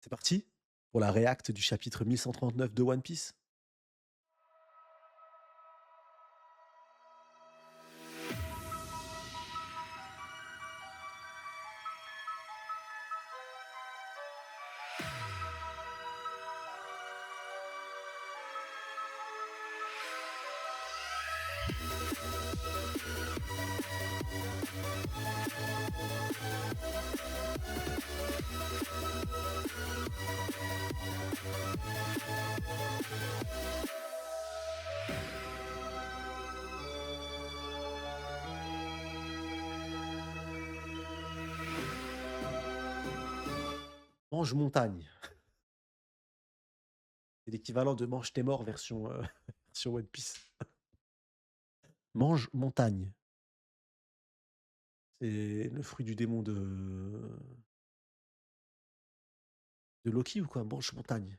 C'est parti pour la réact du chapitre 1139 de One Piece. Mange montagne, c'est l'équivalent de mange tes morts version, version One Piece. Mange montagne, c'est le fruit du démon de Loki ou quoi? Mange montagne.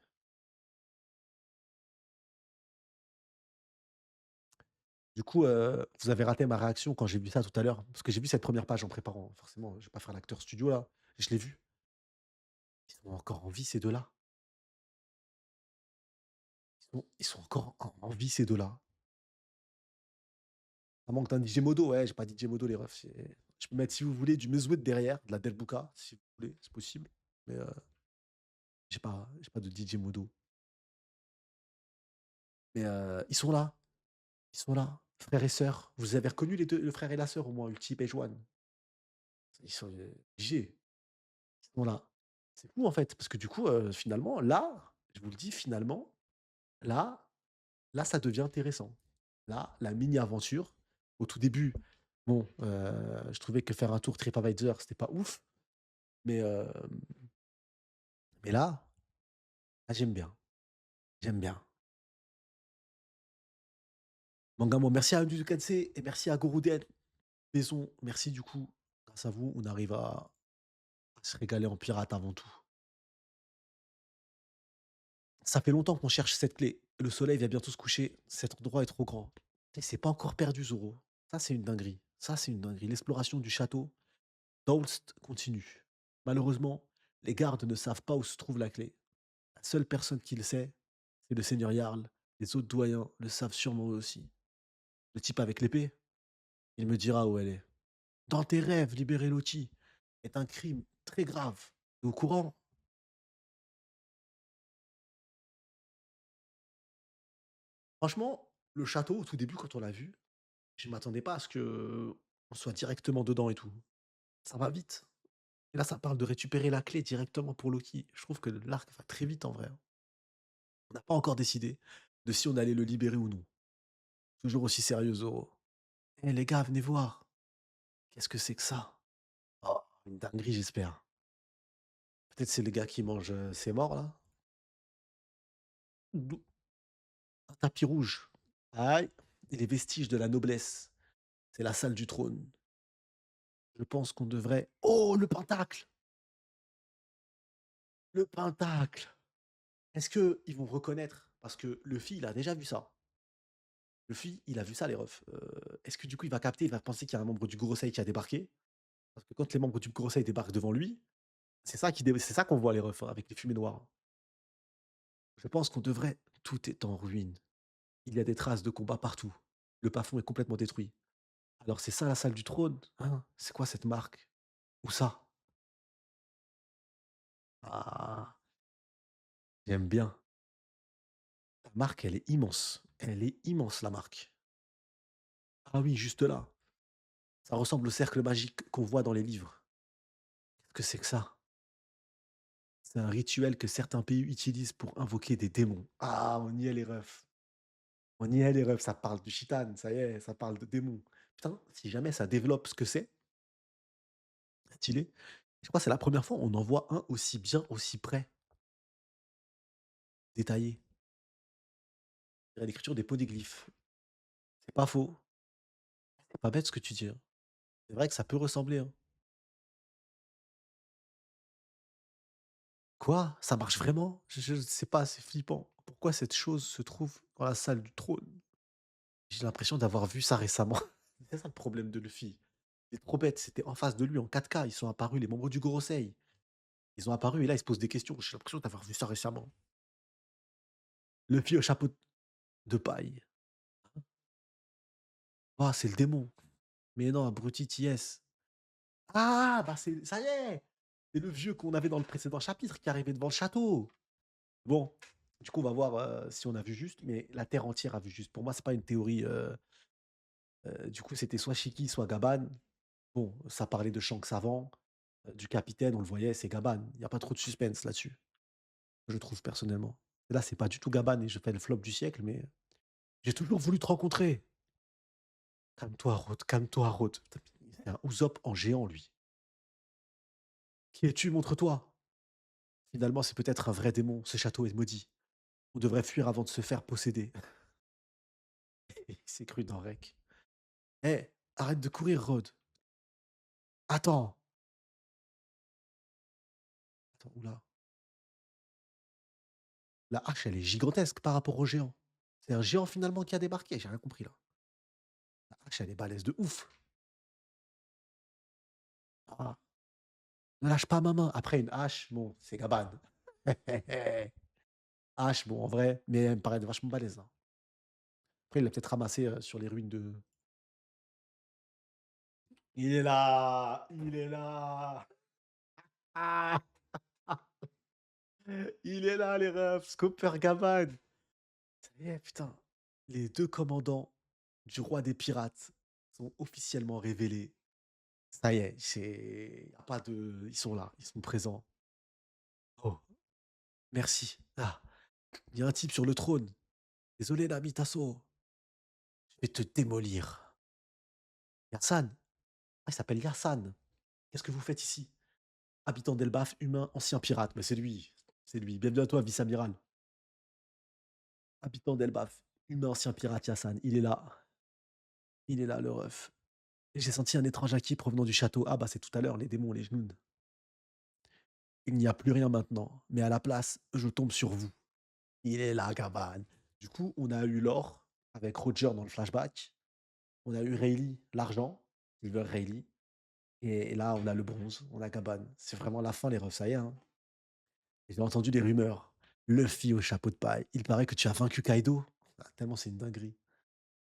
Du coup, vous avez raté ma réaction quand j'ai vu ça tout à l'heure, parce que j'ai vu cette première page en préparant, forcément, je vais pas faire l'acteur studio là, je l'ai vu. Ils sont encore en vie ces 2 là. Ils sont encore en vie ces 2 là. Ça manque d'un Digimodo, ouais, j'ai pas Digimodo les refs, c'est je peux mettre si vous voulez du Mesouet derrière, de la Delbuka, si vous voulez, c'est possible, mais j'ai pas de Digimodo. Mais ils sont là, ils sont là, frères et sœurs. Vous avez reconnu les 2, le frère et la sœur au moins, Ulti et Page Ils sont, obligés, ils sont là. C'est fou en fait, parce que du coup, finalement là, je vous le dis finalement, là là ça devient intéressant. Là, la mini aventure, au tout début, bon, je trouvais que faire un tour TripAdvisor, c'était pas ouf, mais là, j'aime bien, j'aime bien. Mangamo, merci à Amudu Kansé et merci à Gorouden. Maison, merci du coup. Grâce à vous, on arrive à se régaler en pirate avant tout. Ça fait longtemps qu'on cherche cette clé. Le soleil va bientôt se coucher. Cet endroit est trop grand. Et c'est pas encore perdu, Zoro. Ça, c'est une dinguerie. Ça, c'est une dinguerie. L'exploration du château d'Aulst continue. Malheureusement, les gardes ne savent pas où se trouve la clé. La seule personne qui le sait, c'est le seigneur Jarl. Les autres doyens le savent sûrement eux aussi. Le type avec l'épée, il me dira où elle est. Dans tes rêves, libérer Loti est un crime très grave. T'es au courant? Franchement, le château, au tout début, quand on l'a vu, je m'attendais pas à ce que on soit directement dedans et tout. Ça va vite. Et là, ça parle de récupérer la clé directement pour Loki. Je trouve que l'arc va très vite en vrai, hein. On n'a pas encore décidé de si on allait le libérer ou non. Toujours aussi sérieux, Zoro. Eh les gars, venez voir. Qu'est-ce que c'est que ça? Oh, une dinguerie, j'espère. Peut-être c'est les gars qui mangent ces morts là. D'où- Un tapis rouge. Aïe. Et les vestiges de la noblesse. C'est la salle du trône. Je pense qu'on devrait. Oh, le pentacle! Le pentacle! Est-ce que ils vont reconnaître? Parce que Luffy, il a déjà vu ça. Luffy, il a vu ça, les refs. Est-ce que du coup, il va capter, il va penser qu'il y a un membre du Gorosei qui a débarqué? Parce que quand les membres du Gorosei débarquent devant lui, c'est ça qu'on voit, les refs, hein, avec les fumées noires. Je pense qu'on devrait. Tout est en ruine. Il y a des traces de combat partout. Le plafond est complètement détruit. Alors, c'est ça la salle du trône? Hein? C'est quoi cette marque? Où ça? Ah, j'aime bien. La marque, elle est immense. Elle est immense, la marque. Ah oui, juste là. Ça ressemble au cercle magique qu'on voit dans les livres. Qu'est-ce que c'est que ça? C'est un rituel que certains pays utilisent pour invoquer des démons. Ah, on y est les refs. On y est les refs, ça parle du Chitan, ça y est, ça parle de démons. Putain, si jamais ça développe ce que c'est, stylé. Je crois que c'est la première fois où on en voit un aussi bien, aussi près, détaillé. Il y a l'écriture des polyglyphes. C'est pas faux. C'est pas bête ce que tu dis, hein. C'est vrai que ça peut ressembler, hein. Quoi? Ça marche vraiment? Je sais pas, c'est flippant. Pourquoi cette chose se trouve dans la salle du trône? J'ai l'impression d'avoir vu ça récemment. C'est ça le problème de Luffy. Il est trop bête, c'était en face de lui en 4K, ils sont apparus les membres du Gorosei. Ils ont apparu et là, ils se posent des questions. J'ai l'impression d'avoir vu ça récemment. Le vieux chapeau de paille. Ah, c'est le démon. Mais non, abruti T.S. Ah, bah, c'est ça y est! C'est le vieux qu'on avait dans le précédent chapitre qui arrivait devant le château. Bon, du coup, on va voir, si on a vu juste, mais la terre entière a vu juste. Pour moi, c'est pas une théorie, du coup, c'était soit Shiki, soit Gaban. Bon, ça parlait de Shanks avant, du capitaine, on le voyait, c'est Gaban. Il y a pas trop de suspense là-dessus, je trouve personnellement. Et là, c'est pas du tout Gaban et je fais le flop du siècle, mais j'ai toujours voulu te rencontrer. Calme-toi, Rod, calme-toi, Rod. C'est un Usopp en géant, lui. Qui es-tu? Montre-toi. Finalement, c'est peut-être un vrai démon. Ce château est maudit. On devrait fuir avant de se faire posséder. Il s'est cru dans Rec. Eh, arrête de courir, Rod. Attends. Attends, oula. La hache, elle est gigantesque par rapport au géant. C'est un géant finalement qui a débarqué. J'ai rien compris là. La hache, elle est balèze de ouf. Ah, ne lâche pas ma main. Après, une hache, bon, c'est Gaban. Hache, bon, en vrai, mais elle me paraît vachement balèze, hein. Après, il l'a peut-être ramassé sur les ruines de. Il est là! Il est là! Ah! Il est là, les refs! Scooper Gaban! Ça y est, putain. Les 2 commandants du roi des pirates sont officiellement révélés. Ça y est, c'est y a pas de ils sont là, ils sont présents. Oh, merci. Ah, il y a un type sur le trône. Désolé, Nami Tasso. Je vais te démolir. Yassan. Ah, il s'appelle Yassan. Qu'est-ce que vous faites ici? Habitant d'Elbaf, humain, ancien pirate. Mais c'est lui. C'est lui. Bienvenue à toi, vice-amiral. Habitant d'Elbaf, humain, ancien pirate, Yassan. Il est là. Il est là, le ref. Et j'ai senti un étrange acquis provenant du château. Ah, bah, c'est tout à l'heure, les démons, les genoux. Il n'y a plus rien maintenant, mais à la place, je tombe sur vous. Il est là, Gaban. Du coup, on a eu l'or avec Roger dans le flashback. On a eu Rayleigh, l'argent, Silver Rayleigh. Et là, on a le bronze, on a Gaban. C'est vraiment la fin, les refs, ça y est, hein. J'ai entendu des rumeurs. Luffy au chapeau de paille. Il paraît que tu as vaincu Kaido. Ah, tellement c'est une dinguerie.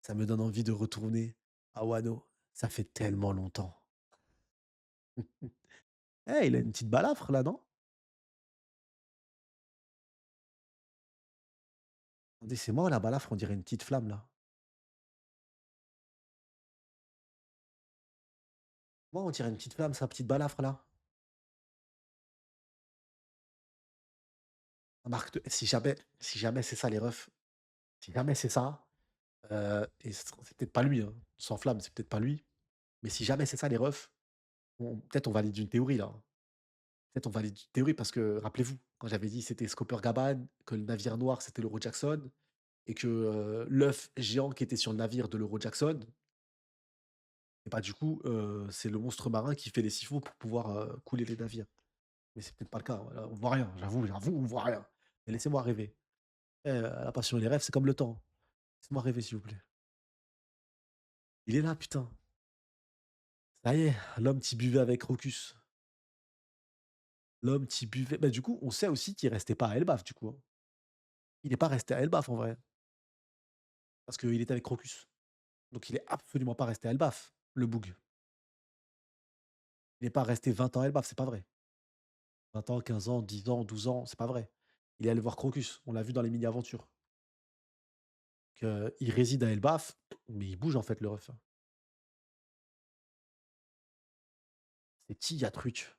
Ça me donne envie de retourner à Wano. Ça fait tellement longtemps. Eh, il a une petite balafre là, non? Attendez, c'est moi la balafre, on dirait une petite flamme là. Moi, on dirait une petite flamme, sa petite balafre là. Marque de si jamais c'est ça les refs, si jamais c'est ça, et c'est peut-être pas lui, hein, sans flamme, c'est peut-être pas lui, mais si jamais c'est ça les refs, on peut-être on valide une théorie là, hein. Peut-être on valide une théorie parce que rappelez-vous, quand j'avais dit c'était Scooper Gaban, que le navire noir c'était l'Euro Jackson et que, l'œuf géant qui était sur le navire de l'Euro Jackson et bah, du coup, c'est le monstre marin qui fait les siphons pour pouvoir, couler les navires. Mais c'est peut-être pas le cas, hein, on voit rien, j'avoue, on voit rien. Mais laissez-moi rêver. La passion et les rêves, c'est comme le temps. Laissez-moi rêver s'il vous plaît. Il est là, putain. Ça y est, l'homme qui buvait avec Rocus. L'homme qui buvait bah, du coup, on sait aussi qu'il restait pas à Elbaf, du coup, hein. Il est pas resté à Elbaf, en vrai, parce qu'il était avec Crocus. Donc il est absolument pas resté à Elbaf, le Boug. Il est pas resté 20 ans à Elbaf, c'est pas vrai. 20 ans, 15 ans, 10 ans, 12 ans, c'est pas vrai. Il est allé voir Crocus, on l'a vu dans les mini-aventures. Il réside à Elbaf, mais il bouge, en fait, le ref, hein. C'est qui Yatruc?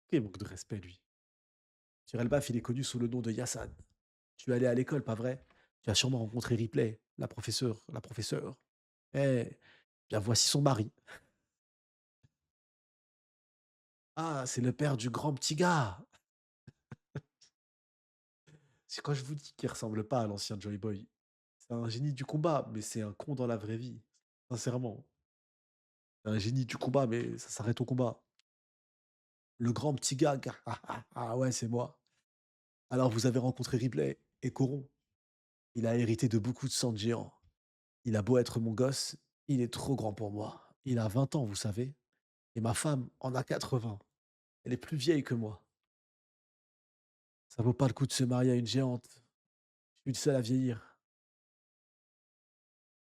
Quel manque de respect, lui. Sur Elbaf, il est connu sous le nom de Yassan. Tu es allé à l'école, pas vrai? Tu as sûrement rencontré Ripley, la professeure. Eh, bien voici son mari. Ah, c'est le père du grand petit gars. C'est quand je vous dis qu'il ressemble pas à l'ancien Joy Boy. C'est un génie du combat, mais c'est un con dans la vraie vie. Sincèrement. C'est un génie du combat, mais ça s'arrête au combat. Le grand petit gars, ah ouais, c'est moi. Alors vous avez rencontré Ripley et Coron. Il a hérité de beaucoup de sang de géant. Il a beau être mon gosse, il est trop grand pour moi. Il a 20 ans, vous savez. Et ma femme en a 80. Elle est plus vieille que moi. Ça vaut pas le coup de se marier à une géante. Je suis le seul à vieillir.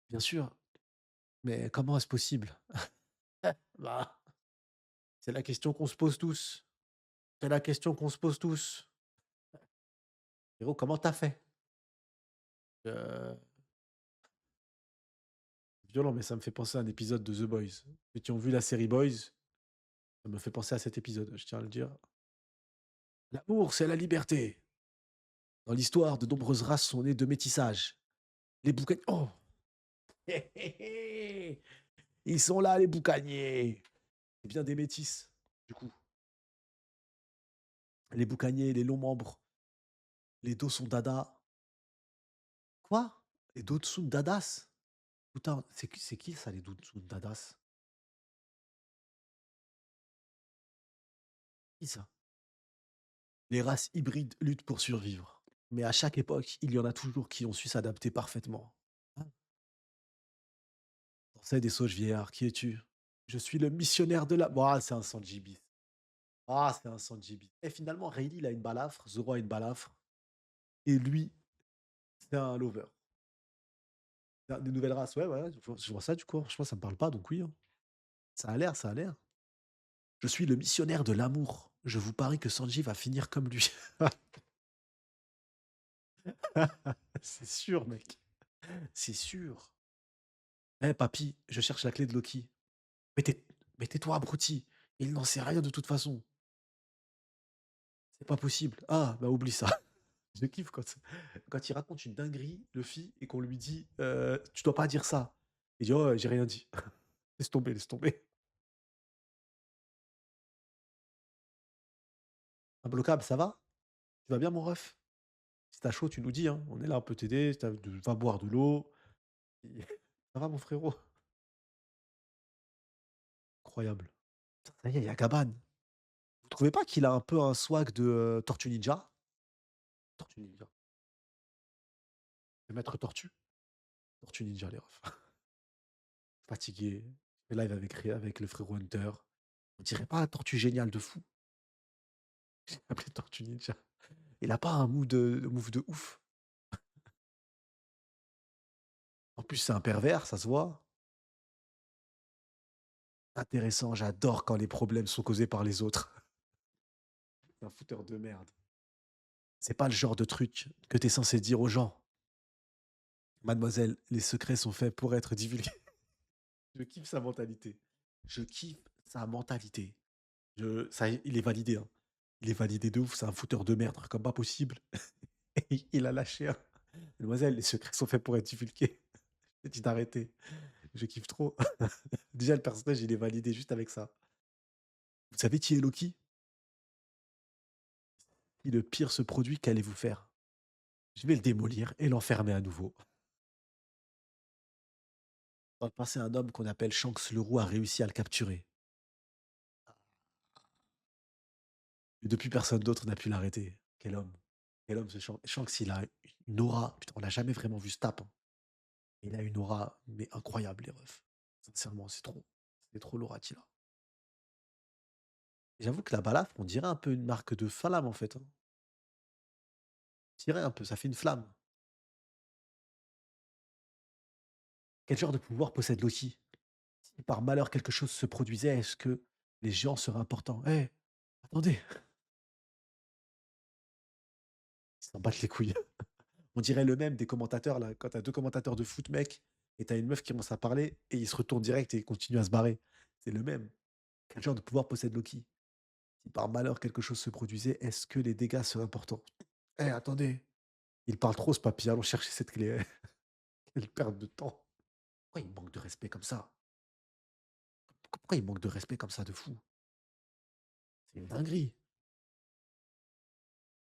Bien sûr, mais comment est-ce possible? Bah, c'est la question qu'on se pose tous. C'est la question qu'on se pose tous. Frérot, comment t'as fait? Heu, Violent, mais ça me fait penser à un épisode de The Boys. Ceux qui ont vu la série Boys, ça me fait penser à cet épisode, je tiens à le dire. L'amour, c'est la liberté. Dans l'histoire, de nombreuses races sont nées de métissage. Les boucaniers. Oh! Ils sont là, les boucaniers! C'est bien des métis, du coup. Les boucaniers, les longs membres, les dos sont dada. Quoi? Les Dotsun dadas? Putain, c'est qui ça, les Dotsun dadas? Qui ça? Les races hybrides luttent pour survivre. Mais à chaque époque, il y en a toujours qui ont su s'adapter parfaitement. Ah, Conseil des sauges vieillards, qui es-tu? Je suis le missionnaire de la. Ah, c'est un Sanji bis. Ah, c'est un Sanji bis. Et finalement, Rayleigh, il a une balafre, Zoro a une balafre, et lui, c'est un lover. Des nouvelles races, ouais, ouais, je vois ça du coup. Franchement, ça me parle pas, donc oui, hein. Ça a l'air, ça a l'air. Je suis le missionnaire de l'amour. Je vous parie que Sanji va finir comme lui. C'est sûr, mec. C'est sûr. Eh, papy, je cherche la clé de Loki. Mais mais tais-toi, abruti. Il n'en sait rien de toute façon. C'est pas possible. Ah, bah oublie ça. Je kiffe quand il raconte une dinguerie, Luffy, et qu'on lui dit tu dois pas dire ça. Il dit oh, j'ai rien dit. Laisse tomber, laisse tomber. Imbloquable, ça va? Tu vas bien, mon ref? Si t'as chaud, tu nous dis, hein. On est là, on peut t'aider. Si va boire de l'eau. Ça va, mon frérot? Incroyable. Putain, ça y est, il y a Gaban. Vous trouvez pas qu'il a un peu un swag de Tortue Ninja? Tortue Ninja. Le maître Tortue? Tortue Ninja, les refs. Fatigué. Et live avec le frérot Hunter. On dirait pas un Tortue Génial de fou? J'ai appelé Tortue Ninja. Il a pas un move de ouf. En plus, c'est un pervers, ça se voit. Intéressant, j'adore quand les problèmes sont causés par les autres. C'est un fouteur de merde. C'est pas le genre de truc que tu es censé dire aux gens. Mademoiselle, les secrets sont faits pour être divulgués. Je kiffe sa mentalité. Je kiffe sa mentalité. Ça, il est validé, hein. Il est validé de ouf, c'est un fouteur de merde, comme pas possible. Et il a lâché un. Mademoiselle, les secrets sont faits pour être divulgués. J'ai dit d'arrêter. Je kiffe trop. Déjà, le personnage, il est validé juste avec ça. Vous savez qui est Loki? Si le pire se produit, qu'allez-vous faire? Je vais le démolir et l'enfermer à nouveau. Dans le passé, un homme qu'on appelle Shanks le Roux a réussi à le capturer. Et depuis, personne d'autre n'a pu l'arrêter. Quel homme. Quel homme ce Shanks. Shanks, il a une aura. Putain, on l'a jamais vraiment vu ce tape, hein. Il a une aura, mais incroyable, les refs. Sincèrement, c'est trop. C'est trop l'aura qu'il a. J'avoue que la balafre, on dirait un peu une marque de flamme, en fait, hein. On dirait un peu, ça fait une flamme. Quel genre de pouvoir possède Loki? Si par malheur quelque chose se produisait, est-ce que les géants seraient importants? Eh, attendez, ils s'en battent les couilles. On dirait le même des commentateurs, là, quand t'as 2 commentateurs de foot, mec, et t'as une meuf qui commence à parler et ils se retournent direct et ils continuent à se barrer. C'est le même. Quel genre de pouvoir possède Loki? Si par malheur quelque chose se produisait, est-ce que les dégâts seraient importants? Eh, attendez, il parle trop ce papy, allons chercher cette clé. Quelle perte de temps. Pourquoi il manque de respect comme ça? Pourquoi il manque de respect comme ça de fou? C'est une dinguerie.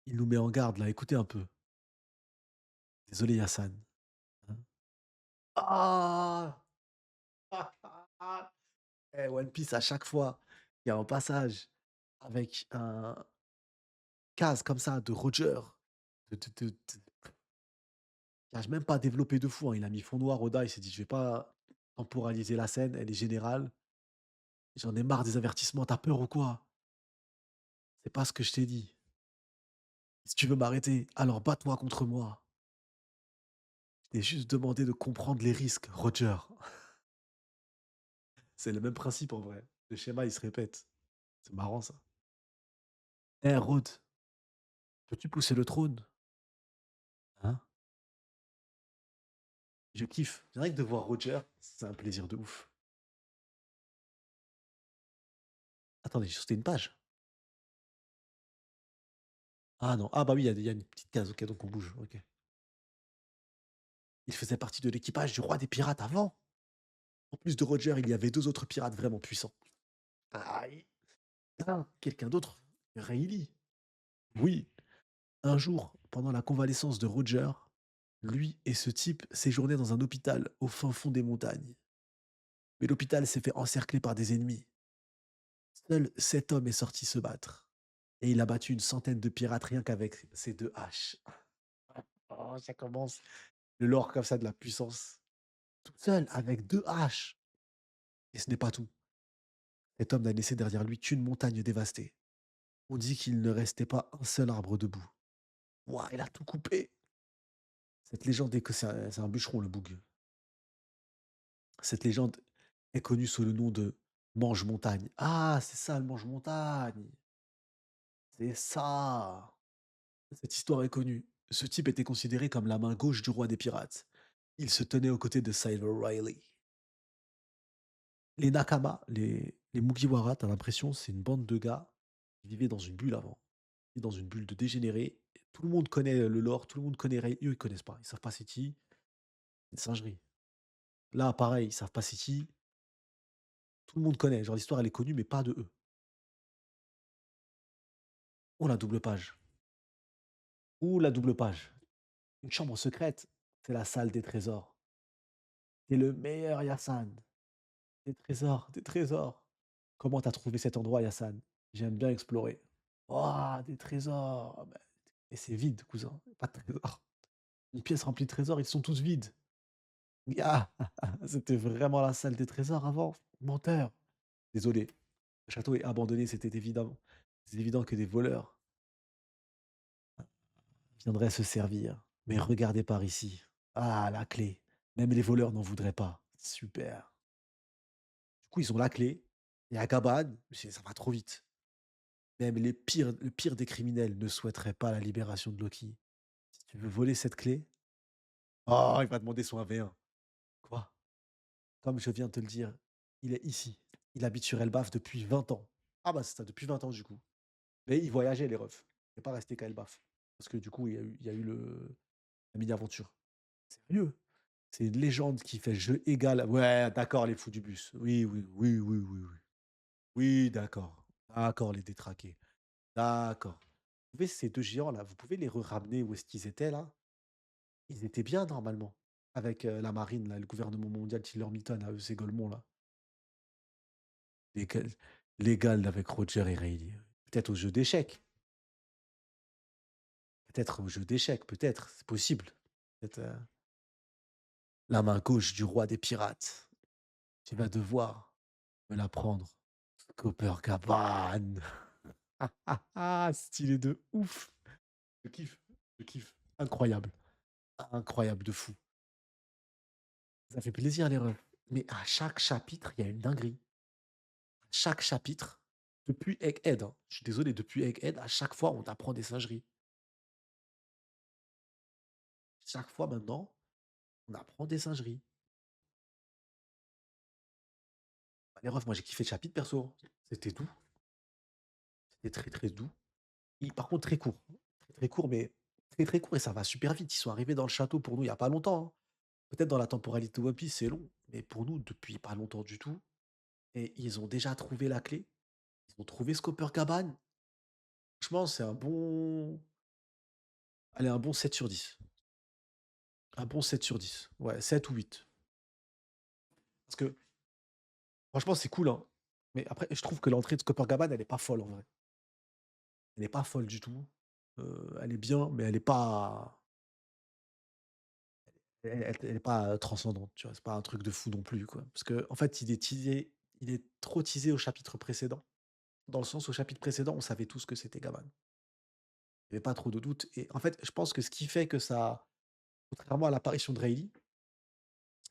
Il nous met en garde là, écoutez un peu. Désolé Yassan, hein. Ah! Eh, One Piece, à chaque fois, il y a un passage avec un case comme ça de Roger, qui n'arrive même pas à développer de fou, hein. Il a mis fond noir, Oda, il s'est dit: «Je vais pas temporaliser la scène, elle est générale. J'en ai marre des avertissements, tu peur ou quoi? C'est pas ce que je t'ai dit». Si tu veux m'arrêter, alors bats-toi contre moi. Je t'ai juste demandé de comprendre les risques, Roger. C'est le même principe en vrai. Le schéma, il se répète. C'est marrant ça. Eh, Rod, peux-tu pousser le trône? Hein? Je kiffe. C'est vrai que de voir Roger, c'est un plaisir de ouf. Attendez, j'ai sauté une page. Ah non, ah bah oui, il y a une petite case, ok, donc on bouge, ok. Il faisait partie de l'équipage du roi des pirates avant. En plus de Roger, il y avait deux autres pirates vraiment puissants. Aïe. Ah, quelqu'un d'autre? Rayleigh. Oui. Un jour, pendant la convalescence de Roger, lui et ce type séjournaient dans un hôpital au fin fond des montagnes. Mais l'hôpital s'est fait encercler par des ennemis. Seul cet homme est sorti se battre. Et il a battu une centaine de pirates rien qu'avec ses deux haches. Oh, ça commence. Le lore comme ça de la puissance. Tout seul, avec deux haches. Et ce n'est pas tout. Cet homme n'a laissé derrière lui qu'une montagne dévastée. On dit qu'il ne restait pas un seul arbre debout. Ouah, il a tout coupé. Cette légende est que c'est un bûcheron, le boug. Cette légende est connue sous le nom de Mange-Montagne. Ah, c'est ça le Mange-Montagne. C'est ça. Cette histoire est connue. Ce type était considéré comme la main gauche du roi des pirates. Il se tenait aux côtés de Silver Riley. Les Nakama, les Mugiwara, t'as l'impression, c'est une bande de gars qui vivaient dans une bulle avant. Ils dans une bulle de dégénérés. Tout le monde connaît le lore, tout le monde connaît Ray. Eux, ils connaissent pas. Ils savent pas c'est qui. C'est une singerie. Là, pareil, ils savent pas c'est qui. Tout le monde connaît. Genre, l'histoire, elle est connue, mais pas de eux. Oh, la double page. Ouh, la double page. Une chambre secrète. C'est la salle des trésors. T'es le meilleur, Yassan. Des trésors, des trésors. Comment t'as trouvé cet endroit, Yassan? J'aime bien explorer. Oh, des trésors. Ah bah, et c'est vide, cousin. Pas de trésors. Une pièce remplie de trésors, ils sont tous vides. Ah, c'était vraiment la salle des trésors avant. Menteur. Désolé. Le château est abandonné, c'était évident. C'est évident que des voleurs viendraient se servir. Mais regardez par ici. Ah, la clé. Même les voleurs n'en voudraient pas. Super. Du coup, ils ont la clé. Il y a Gaban, mais ça va trop vite. Même le pire des criminels ne souhaiterait pas la libération de Loki. Si tu veux voler cette clé, oh, il va demander son AV1. Quoi? Comme je viens de te le dire, il est ici. Il habite sur Elbaf depuis 20 ans. Ah bah c'est ça, depuis 20 ans du coup. Mais il voyageait les refs. Il n'est pas resté qu'à Elbaf. Parce que du coup, il y a eu la mini-aventure. Sérieux? C'est une légende qui fait jeu égal. Ouais, d'accord, les fous du bus. Oui, oui, oui, oui, oui, oui. Oui, d'accord. D'accord, les détraqués. D'accord. Vous pouvez, ces deux géants-là, vous pouvez les ramener où est-ce qu'ils étaient là? Ils étaient bien normalement. Avec la marine, là, le gouvernement mondial qui leur mitonne à eux, ces Golemons là. Légal, légal avec Roger et Rayleigh. Peut-être au jeu d'échecs. Peut-être au jeu d'échecs, peut-être. C'est possible. Peut-être la main gauche du roi des pirates. Tu vas devoir me la prendre. Coppercaban. Stylé de ouf. Je kiffe. Je kiffe. Incroyable. Incroyable de fou. Ça fait plaisir les refs. Mais à chaque chapitre, il y a une dinguerie. Chaque chapitre, depuis Egghead, hein, je suis désolé, depuis Egghead, à chaque fois, on t'apprend des singeries. Chaque fois maintenant, on apprend des singeries. Bah, les refs, moi j'ai kiffé le chapitre perso. C'était doux, c'était très très doux. Par contre, très court. Très très court, mais très très court et ça va super vite. Ils sont arrivés dans le château pour nous il n'y a pas longtemps, hein. Peut-être dans la temporalité One Piece, c'est long, mais pour nous, depuis pas longtemps du tout. Et ils ont déjà trouvé la clé. Ils ont trouvé Scopper Cabane. Franchement, c'est un bon. Allez, un bon 7 sur 10. Un bon 7 sur 10. Ouais, 7 ou 8. Parce que franchement, c'est cool, hein. Mais après, je trouve que l'entrée de Copacabana, elle est pas folle en vrai. Elle est pas folle du tout. Elle est bien, mais elle est pas elle est pas, transcendante, tu vois? C'est pas un truc de fou non plus, quoi. Parce que en fait, il est trop teasé au chapitre précédent. Dans le sens, au chapitre précédent, on savait tous que c'était Gaban. Il y avait pas trop de doute et en fait, je pense que ce qui fait que ça contrairement à l'apparition de Rayleigh,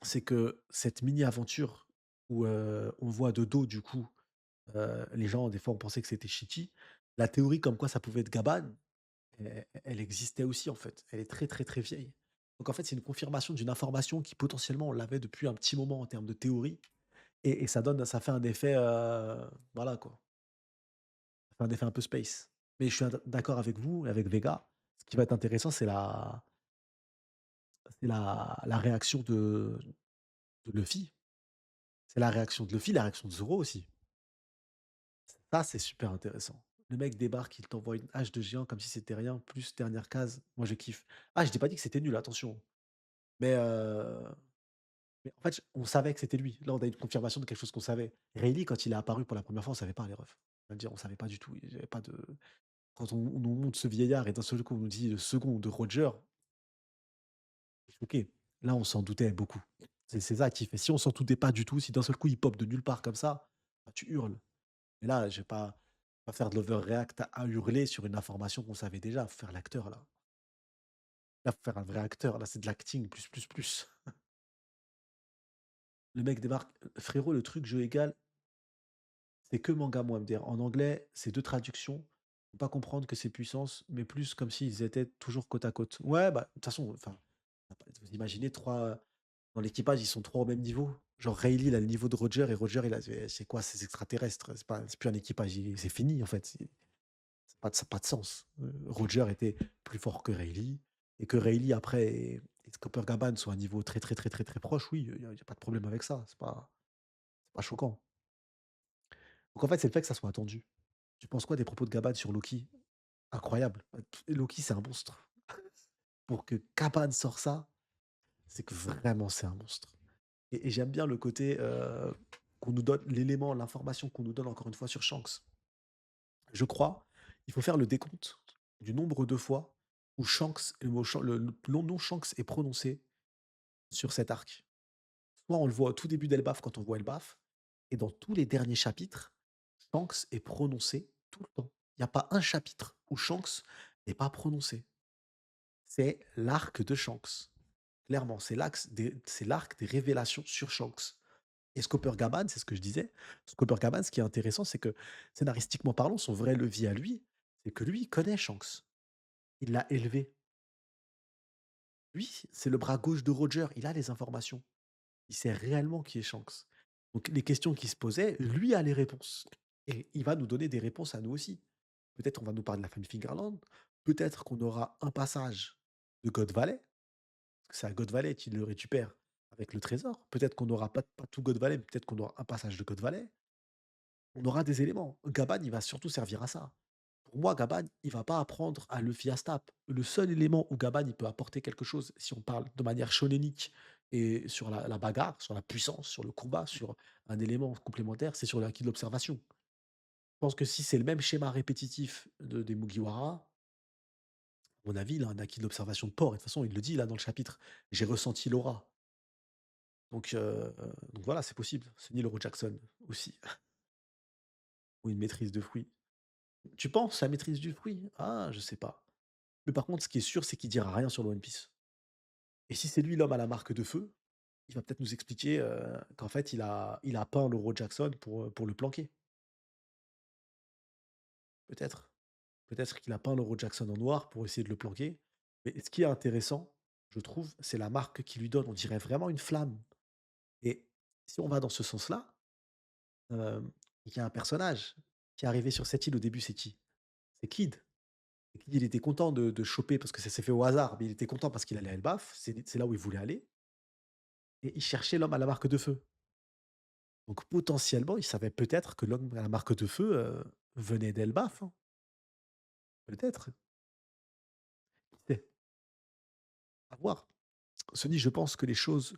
c'est que cette mini aventure où, on voit de dos du coup, les gens des fois on pensait que c'était Shitty. La théorie comme quoi ça pouvait être Gabane, elle existait aussi en fait. Elle est très, très, très vieille. Donc en fait, c'est une confirmation d'une information qui potentiellement on l'avait depuis un petit moment en termes de théorie et ça fait un effet, voilà quoi, ça fait un effet un peu space. Mais je suis d'accord avec vous et avec Vega. Ce qui va être intéressant, c'est la réaction de Luffy. C'est la réaction de Luffy, la réaction de Zoro aussi. Ça, c'est super intéressant. Le mec débarque, il t'envoie une hache de géant comme si c'était rien, plus dernière case. Moi, je kiffe. Ah, je t'ai pas dit que c'était nul, attention. Mais, en fait, on savait que c'était lui. Là, on a une confirmation de quelque chose qu'on savait. Rayleigh, quand il est apparu pour la première fois, on savait pas les refs. Je veux dire, on savait pas du tout. Il y avait pas de. Quand on nous montre ce vieillard et d'un seul coup, on nous dit le second de Roger, je suis choqué. Là, on s'en doutait beaucoup. C'est ça qui fait. Si on s'en doutait pas du tout, si d'un seul coup, il pop de nulle part comme ça, bah, tu hurles. Mais là, je vais pas faire de l'overreact à hurler sur une information qu'on savait déjà. Faut faire l'acteur, là. Là, faut faire un vrai acteur. Là, c'est de l'acting plus, plus, plus. Le mec débarque: «Frérot, le truc jeu égal, c'est que manga moi MDR. En anglais, c'est 2 traductions. Faut pas comprendre que c'est puissance, mais plus comme s'ils étaient toujours côte à côte». Ouais, bah, de toute façon, enfin, vous imaginez 3 dans l'équipage, ils sont 3 au même niveau. Genre Rayleigh, il a le niveau de Roger et Roger, il a c'est quoi? Ces extraterrestres, c'est plus un équipage, c'est fini en fait, ça a pas de sens. Roger était plus fort que Rayleigh et que Rayleigh après et Copper Gabban soient à un niveau très, très, très, très, très proche, oui, il y a pas de problème avec ça, c'est pas choquant. Donc en fait, c'est le fait que ça soit attendu. Tu penses quoi des propos de Gabban sur Loki? Incroyable. Loki, c'est un monstre. Pour que Gabban sort ça, c'est que vraiment c'est un monstre. Et j'aime bien le côté, qu'on nous donne l'élément, l'information qu'on nous donne encore une fois sur Shanks. Je crois, il faut faire le décompte du nombre de fois où Shanks le mot Shan le nom Shanks est prononcé sur cet arc. Soit on le voit au tout début d'Elbaf quand on voit Elbaf et dans tous les derniers chapitres, Shanks est prononcé tout le temps. Il y a pas un chapitre où Shanks n'est pas prononcé. C'est l'arc de Shanks. Clairement, c'est l'arc des révélations sur Shanks. Et Scooper Gabban, c'est ce que je disais. Scooper Gabban, ce qui est intéressant, c'est que scénaristiquement parlant, son vrai levier à lui, c'est que lui, il connaît Shanks. Il l'a élevé. Lui, c'est le bras gauche de Roger. Il a les informations. Il sait réellement qui est Shanks. Donc les questions qui se posaient, lui a les réponses. Et il va nous donner des réponses à nous aussi. Peut-être on va nous parler de la famille Fingerland. Peut-être qu'on aura un passage de God Valley. Parce que c'est à God Valley qu'il le récupère avec le trésor. Peut-être qu'on n'aura pas tout God Valley, mais peut-être qu'on aura un passage de God Valley. On aura des éléments. Gabban, il va surtout servir à ça. Pour moi, Gabban, il va pas apprendre à Luffy à Snap. Le seul élément où Gabban, il peut apporter quelque chose, si on parle de manière shonénique et sur la bagarre, sur la puissance, sur le combat, sur un élément complémentaire, c'est sur l'acquis de l'observation. Je pense que si c'est le même schéma répétitif des Mugiwara, à mon avis, il a un acquis de l'observation de port. Et de toute façon, il le dit là dans le chapitre. J'ai ressenti l'aura. Donc voilà, c'est possible. C'est Neil Jackson aussi. Ou une maîtrise de fruits. Tu penses à maîtrise du fruit? Ah, je sais pas. Mais par contre, ce qui est sûr, c'est qu'il dira rien sur le One Piece. Et si c'est lui l'homme à la marque de feu, il va peut-être nous expliquer, qu'en fait il a peint l'Euro Jackson pour le planquer. Peut-être. Peut-être qu'il a peint l'Euro Jackson en noir pour essayer de le planquer. Mais ce qui est intéressant, je trouve, c'est la marque qu'il lui donne. On dirait vraiment une flamme. Et si on va dans ce sens-là, il y a un personnage qui est arrivé sur cette île au début, c'est qui? C'est Kid. Et Kid, il était content de choper parce que ça s'est fait au hasard, mais il était content parce qu'il allait à Elbaf, c'est là où il voulait aller et il cherchait l'homme à la marque de feu. Donc potentiellement, il savait peut-être que l'homme à la marque de feu, venait d'Elbaf, hein. Peut-être, qui sait? À voir. Sony, je pense que les choses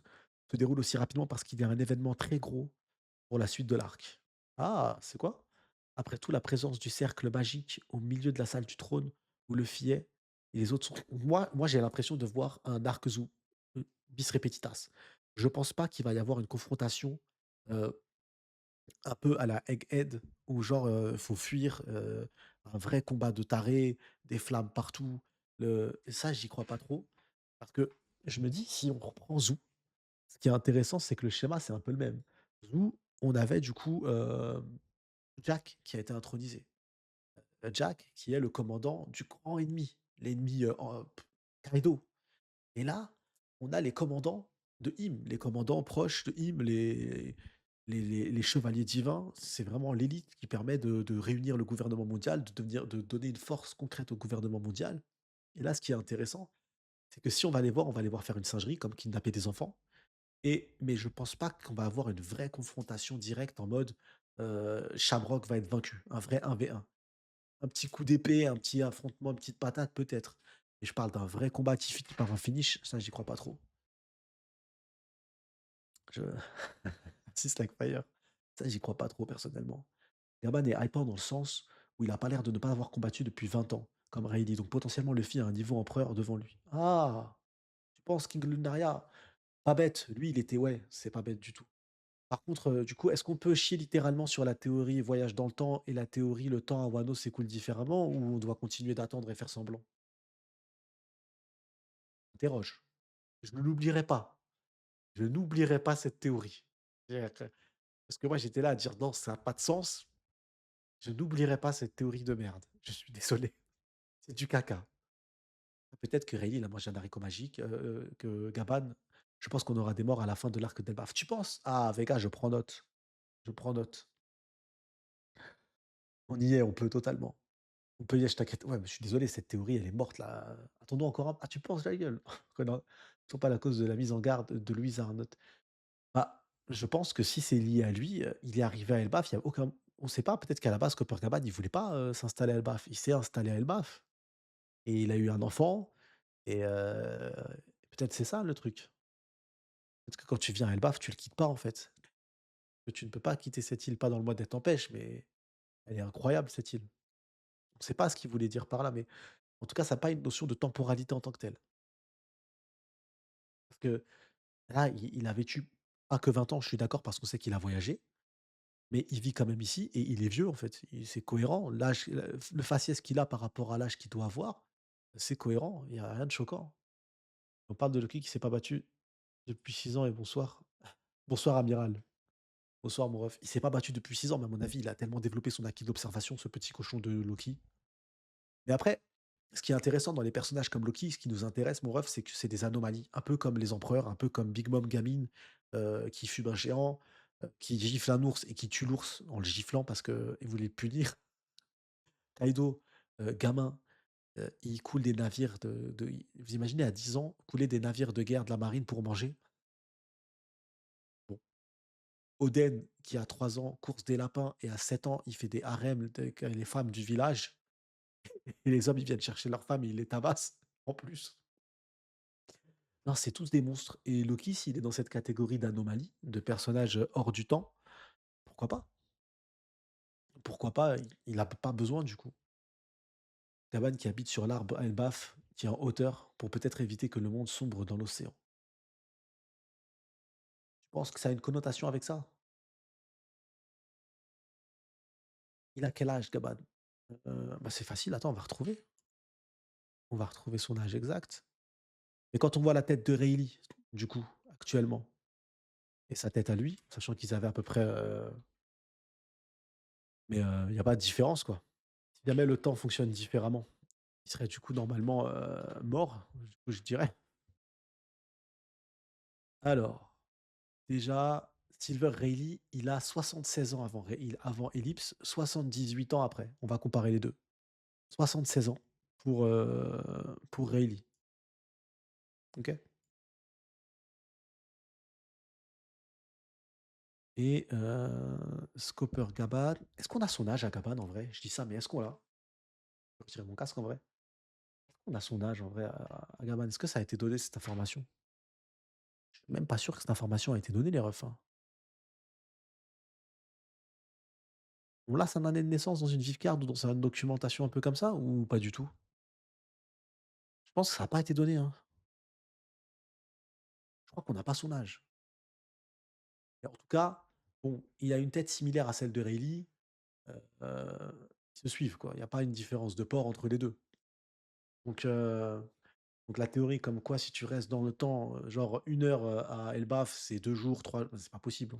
se déroulent aussi rapidement parce qu'il y a un événement très gros pour la suite de l'arc. Ah, c'est quoi? Après tout, la présence du cercle magique au milieu de la salle du trône où le est et les autres sont moi j'ai l'impression de voir un arc Zou, bis repetita's. Je pense pas qu'il va y avoir une confrontation, heu, un peu à la Egghead où genre, faut fuir, un vrai combat de tarés, des flammes partout. Et ça, j'y crois pas trop. Parce que je me dis, si on reprend Zou, ce qui est intéressant, c'est que le schéma, c'est un peu le même. Zou, on avait du coup Jack qui a été intronisé. Jack qui est le commandant du grand ennemi, l'ennemi Kaido. Et là, on a les commandants de Hym, les commandants proches de Hym, les chevaliers divins. C'est vraiment l'élite qui permet de réunir le gouvernement mondial, de donner une force concrète au gouvernement mondial. Et là, ce qui est intéressant, c'est que si on va les voir, on va les voir faire une singerie, comme kidnapper des enfants. Mais je pense pas qu'on va avoir une vraie confrontation directe en mode Shamrock va être vaincu, un vrai 1v1. Un petit coup d'épée, un petit affrontement, une petite patate, peut-être. Et je parle d'un vrai combat qui finit par un finish, ça, j'y crois pas trop. Je Six like Fire, ça, j'y crois pas trop personnellement. Gabon est hypant dans le sens où il a pas l'air de ne pas avoir combattu depuis 20 ans, comme Rayleigh, donc potentiellement Luffy a un niveau empereur devant lui. Ah! Tu penses King Lunaria? Pas bête, lui, il était ouais, c'est pas bête du tout. Par contre, du coup, est-ce qu'on peut chier littéralement sur la théorie voyage dans le temps et la théorie le temps à Wano s'écoule différemment ou on doit continuer d'attendre et faire semblant? Interroge. Je ne l'oublierai pas. Je n'oublierai pas cette théorie. C'est-à-dire que parce que moi, j'étais là à dire: «Non, ça a pas de sens». Je n'oublierai pas cette théorie de merde. Je suis désolé. C'est du caca. Peut-être que Rayleigh, il a mangé un haricot magique, que Gaban, je pense qu'on aura des morts à la fin de l'arc d'Elbaf. Tu penses? Ah, Vega, je prends note. Je prends note. On y est, on peut totalement. On peut y est, je t'inquiète. Ouais, mais je suis désolé, cette théorie, elle est morte là. Attends-nous encore un. Ah, tu penses, la gueule? Connard. Surtout pas à cause de la mise en garde de Louise Arnott. Bah, je pense que si c'est lié à lui, il est arrivé à Elbaf, il y a aucun on sait pas, peut-être qu'à la base, Coppercabad, il voulait pas, s'installer à Elbaf. Il s'est installé à Elbaf et il a eu un enfant et peut-être c'est ça le truc. Peut-être que quand tu viens à Elbaf, tu le quittes pas en fait. Que tu ne peux pas quitter cette île, pas dans le mois des tempêches, mais elle est incroyable cette île. On sait pas ce qu'il voulait dire par là, mais en tout cas, ça a pas une notion de temporalité en tant que telle. Parce que là, il a vécu pas que 20 ans, je suis d'accord, parce qu'on sait qu'il a voyagé. Mais il vit quand même ici et il est vieux, en fait. C'est cohérent. L'âge, le faciès qu'il a par rapport à l'âge qu'il doit avoir, c'est cohérent. Il y a rien de choquant. On parle de Loki qui s'est pas battu depuis 6 ans et bonsoir. Bonsoir amiral. Bonsoir mon ref. Il s'est pas battu depuis 6 ans, mais à mon avis, il a tellement développé son acquis d'observation, ce petit cochon de Loki. Mais après, ce qui est intéressant dans les personnages comme Loki, ce qui nous intéresse, mon ref, c'est que c'est des anomalies. Un peu comme les empereurs, un peu comme Big Mom Gamine, qui fume un géant, qui gifle un ours et qui tue l'ours en le giflant parce qu'il voulait le punir. Kaido, gamin, il coule des navires vous imaginez à 10 ans, couler des navires de guerre de la marine pour manger? Bon. Oden, qui a 3 ans, course des lapins et à 7 ans, il fait des harems avec les femmes du village et les hommes, ils viennent chercher leurs femmes et ils les tabassent, en plus. Non, c'est tous des monstres et Loki, s'il est dans cette catégorie d'anomalies, de personnages, hors du temps, pourquoi pas? Pourquoi pas? Il a pas besoin du coup. Cabane qui habite sur l'arbre Elbaf, qui est en hauteur, pour peut-être éviter que le monde sombre dans l'océan. Tu penses que ça a une connotation avec ça? Il a quel âge Gabad? Bah, c'est facile, attends, on va retrouver son âge exact. Et quand on voit la tête de Rayleigh, du coup, actuellement, et sa tête à lui, sachant qu'ils avaient à peu près, mais il y a pas de différence, quoi. Si jamais le temps fonctionne différemment, il serait du coup normalement, mort, du coup, je dirais. Alors, déjà, Silver Rayleigh, il a 76 ans avant Ellipse, 78 ans après. On va comparer les 2. 76 ans pour Rayleigh, OK? Et Scopper Gabad, est-ce qu'on a son âge à Gabad en vrai? Je dis ça, mais est-ce qu'on l'a? Je vais retirer mon casque en vrai. Est-ce qu'on a son âge en vrai à Gabad? Est-ce que ça a été donné cette information? Je suis même pas sûr que cette information a été donnée les refs, hein. On l'a son année de naissance dans une Vivecard ou dans une documentation un peu comme ça ou pas du tout? Je pense que ça a pas été donné, hein. Je crois qu'on n'a pas son âge. Et en tout cas, bon, il a une tête similaire à celle de Rayleigh, Ils se suivent, quoi. Il y a pas une différence de port entre les 2. Donc donc la théorie comme quoi si tu restes dans le temps, genre 1 heure, à Elbaf, c'est 2 jours, 3, c'est pas possible.